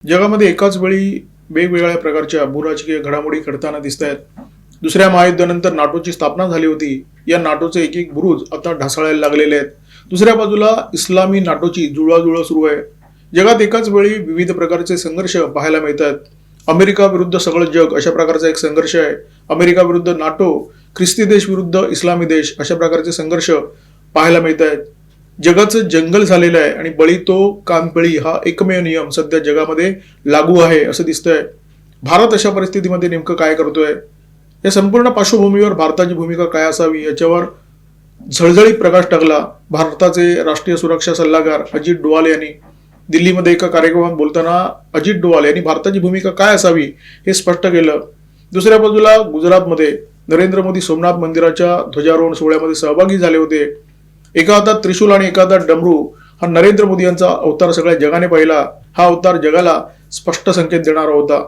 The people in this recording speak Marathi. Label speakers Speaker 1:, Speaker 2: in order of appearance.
Speaker 1: जगामध्ये एकाच वेळी वेगवेगळ्या प्रकारच्या भूराजकीय घडामोडी घडताना दिसत आहेत. दुसऱ्या महायुद्धानंतर नाटोची स्थापना झाली होती. या नाटोचे एक एक बुरुज आता ढासळायला लागलेले आहेत. दुसऱ्या बाजूला इस्लामी नाटोची जुळवाजुळव सुरू आहे. जगात एकाच वेळी विविध प्रकारचे संघर्ष पाहायला मिळतात. अमेरिका विरुद्ध सगळं जग अशा प्रकारचा एक संघर्ष आहे. अमेरिका विरुद्ध नाटो, ख्रिस्ती देश विरुद्ध इस्लामी देश अशा प्रकारचे संघर्ष पाहायला मिळत आहेत. जगाचं जंगल झालेलं आहे आणि बळी तो कानपळी हा एकमेव नियम सध्या जगामध्ये लागू आहे असं दिसतंय. भारत अशा परिस्थितीमध्ये नेमकं काय करतोय? या संपूर्ण पार्श्वभूमीवर भारताची भूमिका काय असावी याच्यावर झळझळीत प्रकाश टाकला भारताचे राष्ट्रीय सुरक्षा सल्लागार अजित डोवाल यांनी. दिल्लीमध्ये एका कार्यक्रमात बोलताना अजित डोवाल यांनी भारताची भूमिका काय असावी हे स्पष्ट केलं. दुसऱ्या बाजूला गुजरातमध्ये नरेंद्र मोदी सोमनाथ मंदिराच्या ध्वजारोहण सोहळ्यामध्ये सहभागी झाले होते. एका हातात त्रिशूल आणि एका हातात डमरू हा नरेंद्र मोदी यांचा अवतार सगळ्या जगाने पाहिला. हा अवतार जगाला स्पष्ट संकेत देणारा होता.